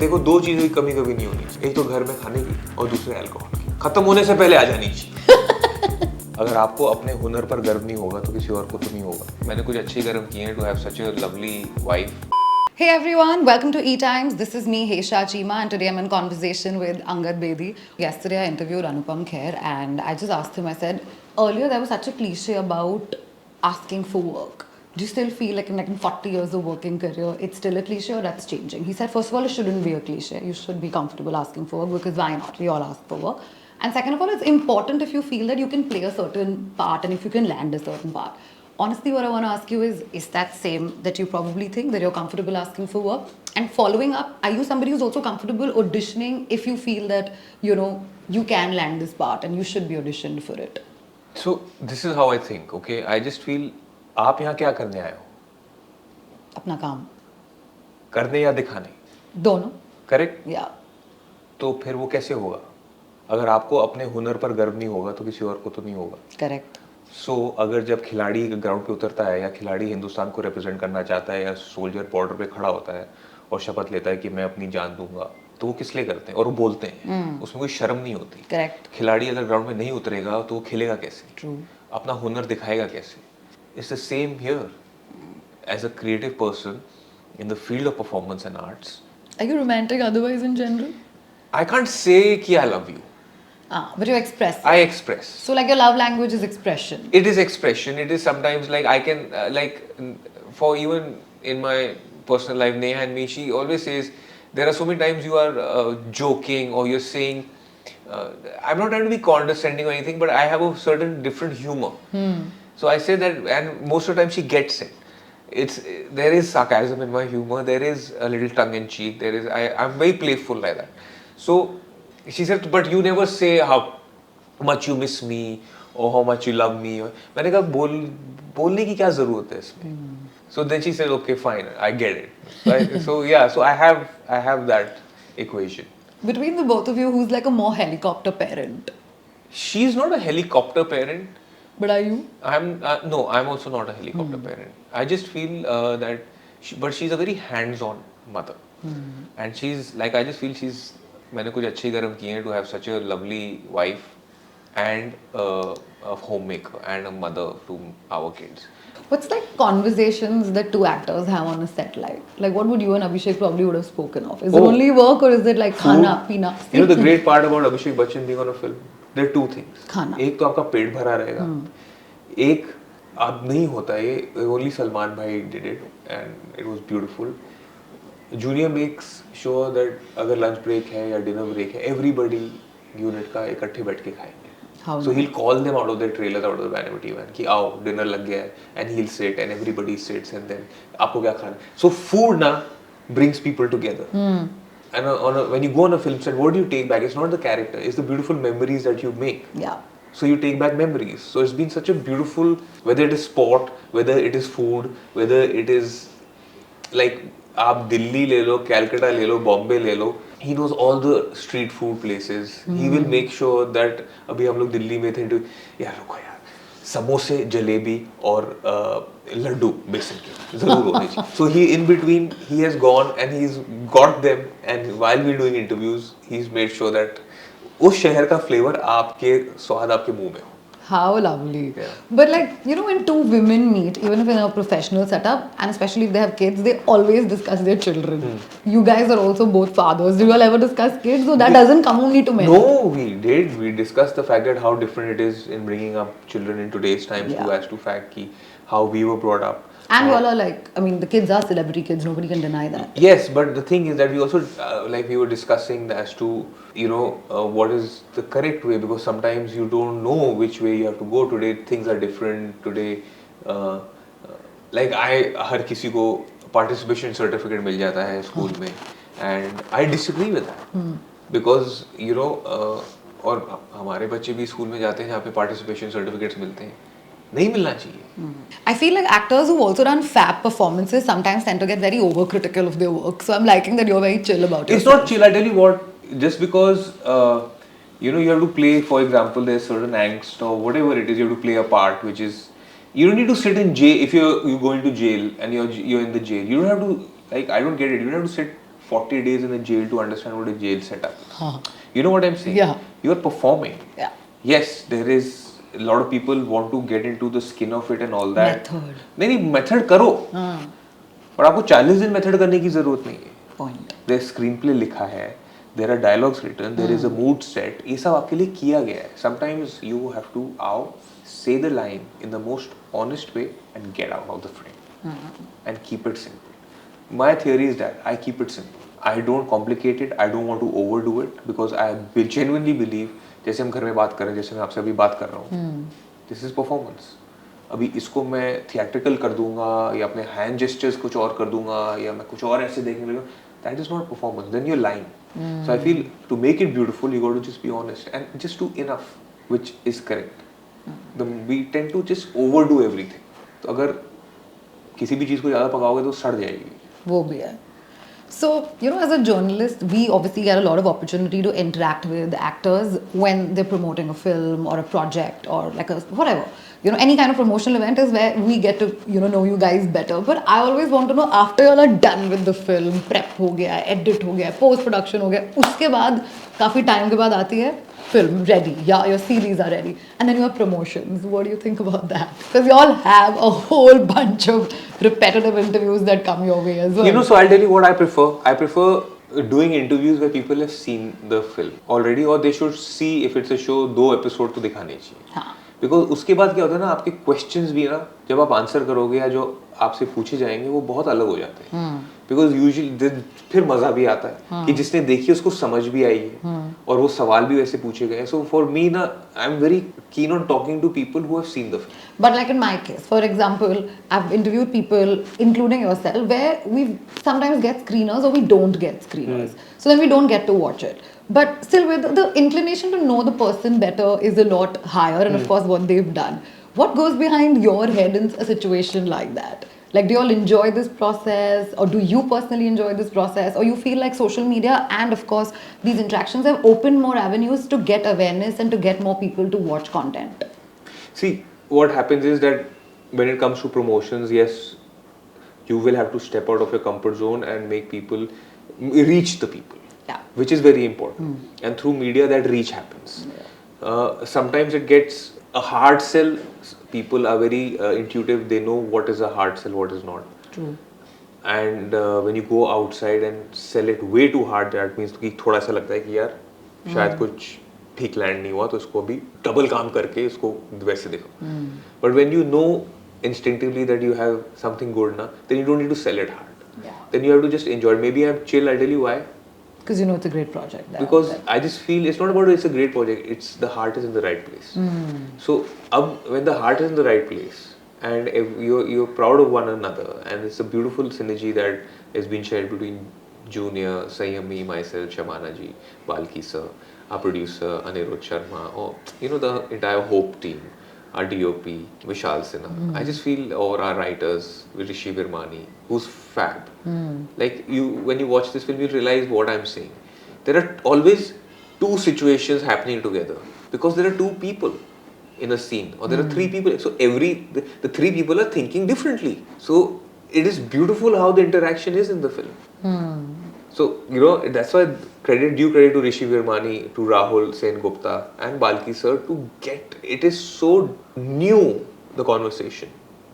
देखो, दो चीजों की कमी कभी नहीं होनी चाहिए, एक तो घर में खाने की और दूसरे अल्कोहल की। खत्म होने से पहले आ जानी चाहिए। अगर आपको अपने हुनर पर गर्व नहीं होगा तो किसी और को तो नहीं होगा। मैंने कुछ अच्छे कर्म किए हैं to have such a lovely wife. Hey everyone, welcome to ETimes. This is me, Hesha Chima, and today I'm in conversation with Angad Bedi. Yesterday I interviewed Anupam Kher and I just asked him, I said, earlier there was such a cliche about asking for work. Do you still feel like in 40 years of working career, it's still a cliche or that's changing? He said, first of all, it shouldn't be a cliche. You should be comfortable asking for work because why not? We all ask for work. And second of all, it's important if you feel that you can play a certain part and if you can land a certain part. Honestly, what I want to ask you is that same that you probably think that you're comfortable asking for work? And following up, are you somebody who's also comfortable auditioning if you feel that, you can land this part and you should be auditioned for it? So this is how I think, okay? I just feel आप यहाँ क्या करने आए हो? अपना काम करने या दिखाने? दोनों. करेक्ट? या तो फिर वो कैसे होगा? अगर आपको अपने हुनर पर गर्व नहीं होगा तो किसी और को तो नहीं होगा. करेक्ट. सो अगर जब खिलाड़ी ग्राउंड पे उतरता है या खिलाड़ी हिंदुस्तान को रिप्रेजेंट करना चाहता है या सोल्जर बॉर्डर पे खड़ा होता है और शपथ लेता है कि मैं अपनी जान दूंगा, तो वो किस लिए करते हैं और वो बोलते हैं. उसमें कोई शर्म नहीं होती. करेक्ट. खिलाड़ी अगर ग्राउंड में नहीं उतरेगा तो वो खेलेगा कैसे? ट्रू. अपना हुनर दिखाएगा कैसे? It's the same here. As a creative person in the field of performance and arts, Are you romantic otherwise in general? I can't say कि I love you. But you express it. I express. So like your love language is expression. It is expression. It is sometimes like I can for even in my personal life, Neha and me, she always says there are so many times you are joking or you're saying. I'm not trying to be condescending or anything, but I have a certain different humor. So I say that, and most of the time she gets it. There is sarcasm in my humor. There is a little tongue in cheek. I'm very playful like that. So she said, but you never say how much you miss me or how much you love me. मैंने कहा बोलने की क्या जरूरत है इसमें? So then she said, okay, fine, I get it. Right? So yeah, so I have that equation. Between the both of you, who's like a more helicopter parent? She's not a helicopter parent. But are you? No, I'm also not a helicopter parent. I just feel but she's a very hands-on mother. And she's like, I just feel मैंने कुछ अच्छे कर्म किए हैं to have such a lovely wife and a homemaker and a mother to our kids. What's like conversations that two actors have on a set like? Like what would you and Abhishek probably would have spoken of? Is it only work or is it like khana, pina? You know the great part about Abhishek Bachchan being on a film? There are two things. खाना. एक तो आपका पेट भरा रहेगा. एक अब नहीं होता ये, only सलमान भाई did it and it was beautiful. Junior makes sure that अगर लंच ब्रेक है या डिनर ब्रेक है, एवरीबडी यूनिट का इकट्ठे बैठ के खाएंगे. So he will call them out of the trailer, out of the vanity van कि आओ डिनर लग गया है, and he will sit and everybody sits and then आपको क्या खाना है. सो फूड ना brings people together. And when you go on a film set, what do you take back? It's not the character, it's the beautiful memories that you make. Yeah. So you take back memories. So it's been such a beautiful, whether it is sport, whether it is food, whether it is like आप दिल्ली ले लो, कैलकाटा ले लो, बॉम्बे ले लो, he knows all the street food places. He will make sure that अभी हम लोग दिल्ली में थे तो यार रुको यार, समोसे, जलेबी और लड्डू बेसन के जरूर होने चाहिए. So he in between he has gone and he's got them, and while we're doing interviews he's made sure that उस शहर का फ्लेवर आपके स्वाद आपके मुंह में हो. How lovely. Yeah. But like, when two women meet, even if in a professional setup, and especially if they have kids, they always discuss their children. You guys are also both fathers. Do you all ever discuss kids? So that doesn't come only to men. No, we did. We discussed the fact that how different it is in bringing up children in today's times as to fact ki how we were brought up. And you all are like, the kids are celebrity kids, nobody can deny that. Yes, but the thing is that we also, we were discussing as to, what is the correct way, because sometimes you don't know which way you have to go. Today, things are different. Today, हर किसी को participation certificate मिल जाता है school में, and I disagree with that. Because, और हमारे बच्चे भी school में जाते हैं जहाँ पे participation certificates मिलते हैं. नहीं मिलना चाहिए. I feel like actors who've also done fab performances sometimes tend to get very overcritical of their work. So I'm liking that you're very chill about it. It's not chill. I tell you what, just because you have to play, for example, there's certain angst or whatever it is, you have to play a part which is, you don't need to sit in jail. If you're going to jail and you're in the jail, you don't have to, I don't get it. You don't have to sit 40 days in a jail to understand what a jail setup is. Huh. You know what I'm saying? Yeah. You are performing. Yeah. Yes, there is a lot of people want to get into the skin of it and all that. Method. नहीं method करो. पर आपको 40 दिन method करने की जरूरत नहीं है. Point. There screenplay लिखा है, there are dialogues written, there is a mood set. ये सब आपके लिए किया गया है. Sometimes you have to say the line in the most honest way and get out of the frame and keep it simple. My theory is that I keep it simple. I don't complicate it. I don't want to overdo it because I genuinely believe जैसे हम घर में बात कर रहे हैं, जैसे मैं आपसे अभी बात कर रहा हूँ, this is performance. अभी इसको मैं थिएट्रिकल कर दूंगा या अपने हैंड जेस्चर्स कुछ और कर दूंगा या मैं कुछ और ऐसे देखने लगूँ, that is not performance. Then you're lying. So I feel to make it beautiful, you got to just be honest and just do enough, which is correct. We tend to just overdo everything. तो अगर किसी भी चीज़ को ज़्यादा पकाओगे तो सड़ जाएगी. वो भी है. So, you know, as a journalist, we obviously get a lot of opportunity to interact with actors when they're promoting a film or a project or like a whatever. You know, any kind of promotional event is where we get to, you know you guys better. But I always want to know, after you all are done with the film, prep हो गया, edit हो गया, post production हो गया, उसके बाद काफी time के बाद आती है film ready, yeah, your series are ready, and then you have promotions. What do you think about that? Because you all have a whole bunch of repetitive interviews that come your way as well. You know, so I'll tell you what I prefer. I prefer doing interviews where people have seen the film already, or they should see, if it's a show, 2 episode तो दिखाने चाहिए. हाँ. Because उसके बाद क्या होता है ना, आपके questions भी ना जब आप आंसर करोगे या जो आपसे पूछे जाएंगे वो बहुत अलग हो जाते हैं. Because usually फिर मजा भी आता है कि जिसने देखी उसको समझ भी आई है और वो सवाल भी वैसे पूछे गए. So for me ना, I'm very keen on talking to people who have seen the film. But like in my case, for example, I've interviewed people, including yourself, where we sometimes get screeners or we don't get screeners. So then we don't get to watch it. But still, with the inclination to know the person better is a lot higher, and of course, what they've done. What goes behind your head in a situation like that? Like, do you all enjoy this process, or do you personally enjoy this process, or you feel like social media and of course these interactions have opened more avenues to get awareness and to get more people to watch content? See, what happens is that when it comes to promotions, yes, you will have to step out of your comfort zone and make people reach the people. Yeah. Which is very important. And through media, that reach happens. Yeah. Sometimes it gets a hard sell. People are very intuitive. They know what is a hard sell, what is not. True. And when you go outside and sell it way too hard, that means कि थोड़ा सा लगता है कि यार शायद कुछ ठीक लैंड नहीं हुआ तो इसको भी डबल काम करके इसको वैसे देखो. But when you know instinctively that you have something good na, then you don't need to sell it hard. Yeah. Then you have to just enjoy it. Maybe I'm chill. I'll tell you why. Because you know it's a great project. Because I just feel it's not about it's a great project. It's the heart is in the right place. So when the heart is in the right place and if you're proud of one another and it's a beautiful synergy that has been shared between Junior, Sayami, myself, Shamana ji, Balki sir, our producer Anirudh Sharma, or you know the entire Hope team, our DOP Vishal Sinha. I just feel, or our writers Rishi Virmani, who's fab. Like when you watch this film, you realize what I'm saying. There are always two situations happening together because there are two people in a scene, or there are three people. So the three people are thinking differently. So it is beautiful how the interaction is in the film. So you know that's why due credit to Rishi Virmani, to Rahul Sen Gupta and Balki sir to get it is so new, the conversation,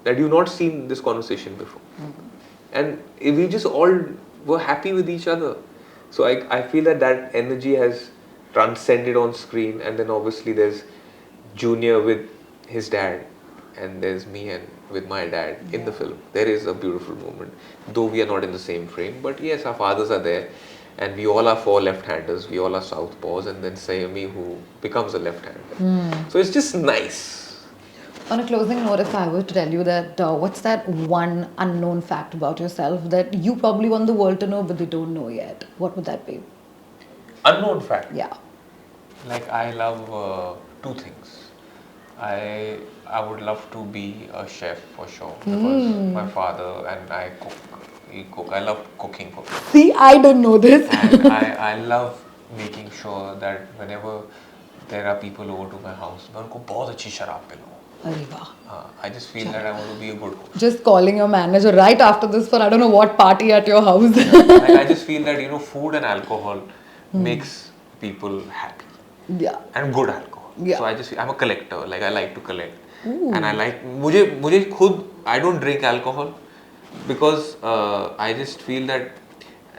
that you've not seen this conversation before. And we just all were happy with each other. So I feel that energy has transcended on screen, and then obviously there's Junior with his dad, and there's me and with my dad in the film. There is a beautiful moment, though we are not in the same frame, but yes, our fathers are there, and we all are 4 left-handers, we all are southpaws, and then Sayami who becomes a left-hander. So it's just nice. On a closing note, if I were to tell you that what's that one unknown fact about yourself that you probably want the world to know but they don't know yet, what would that be? Unknown fact? Yeah. Like I love 2 things. I would love to be a chef for sure because my father and I cook. We cook. I love cooking for people. See, I don't know this. And I love making sure that whenever there are people over to my house, मैं उनको बहुत अच्छी शराब पिलाऊँ. Arey wah. I just feel that I want to be a good host. Just calling your manager right after this for I don't know what party at your house. Like I just feel that food and alcohol makes people happy. Yeah. And good alcohol. Yeah. So I'm a collector. Like I like to collect. And I like मुझे खुद I don't drink alcohol because I just feel that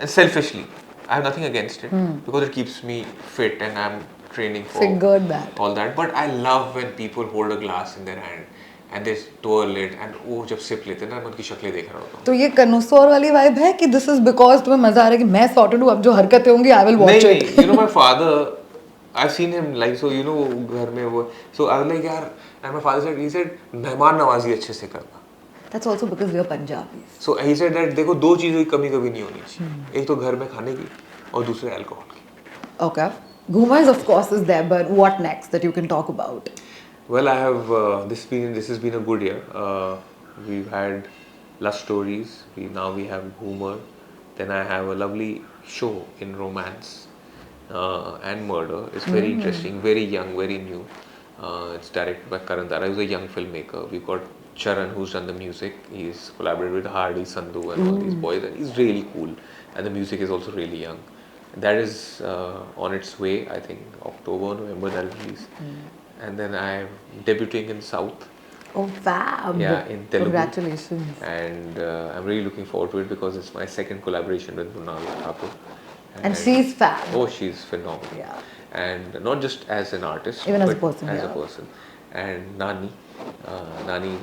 selfishly I have nothing against it because it keeps me fit and I'm training for Figured that. all that. But I love when people hold a glass in their hand and they twirl it and वो जब SIP लेते हैं ना मैं उनकी शक्लें देख रहा होता हूँ. तो ये कनूसोर वाली वाइब है कि दिस इज बिकॉज तुम्हें मजा आ रहा है कि मैं सॉर्टेड हूँ अब जो हरकतें होंगी आई विल वॉच नहीं इट नहीं my father I've seen him like so घर में वो so I was like यार and my father said he said मेहमान नवाजी अच्छे से करना. That's also because we are Punjabis. So he said that देखो दो चीज़ों की कमी कभी नहीं होनी चाहिए. एक तो घर में खाने की और दूसरे अल्कोहल की. Okay. Ghoomer of course is there, but what next that you can talk about? Well, I have this has been a good year. We've had love stories. We have Ghoomer. Then I have a lovely show in romance and murder. It's very interesting, very young, very new. It's directed by Karan Dara, who's a young filmmaker. We've got Charan, who's done the music. He's collaborated with Hardy, Sandhu, and all these boys, and he's really cool. And the music is also really young. That is on its way. I think October, November that'll release. And then I'm debuting in South. Oh, fab. Yeah, in Telugu. Congratulations. And I'm really looking forward to it because it's my second collaboration with Munal Thakur. And she's fab. Oh, she's phenomenal. Yeah. And not just as an artist, even as a but person. as a person. And Nani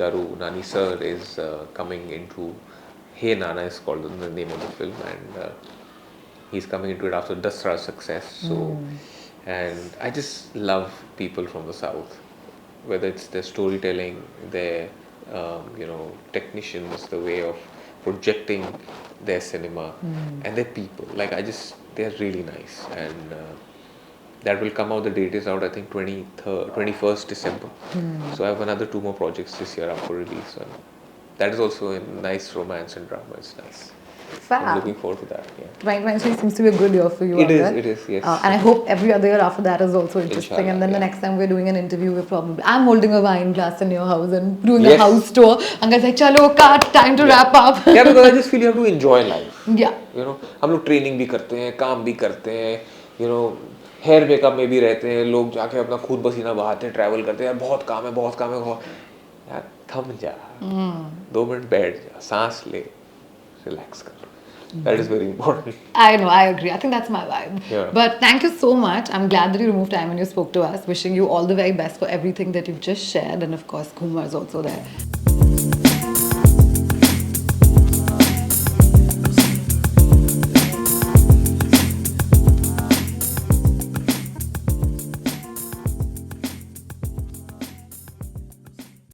Garu, Nani Sir is coming into Hey Nana is called the name of the film, and he's coming into it after Dasra's success. So, and I just love people from the South, whether it's their storytelling, their technicians, the way of projecting their cinema, and their people. Like they're really nice, and that will come out. The date is out, I think 21st December. So I have another 2 more projects this year up for release. And that is also a nice romance and drama. It's nice. Fab. I'm looking forward to that. Yeah. 2023 seems to be a good year for you. It is. Angad. It is. Yes. And I hope every other year after that is also interesting. Inshallah, And then the yeah. next time we're doing an interview, I'm holding a wine glass in your house and doing a Yes. house tour. Angad's like, "Chalo, cut, time to wrap up." Yeah, because I just feel you have to enjoy life. Yeah. हम लोग training भी करते हैं, काम भी करते हैं, hair makeup में भी रहते हैं, लोग जाके अपना खून पसीना बहाते हैं, ट्रैवल करते हैं, यार बहुत काम है, यार थम जा, 2 मिनट बैठ जा, सांस ले, रिलैक्स कर. That is very important. I know, I agree. I think that's my vibe. Yeah. But thank you so much. I'm glad that you removed time and you spoke to us. Wishing you all the very best for everything that you've just shared. And of course, Ghoomer is also there.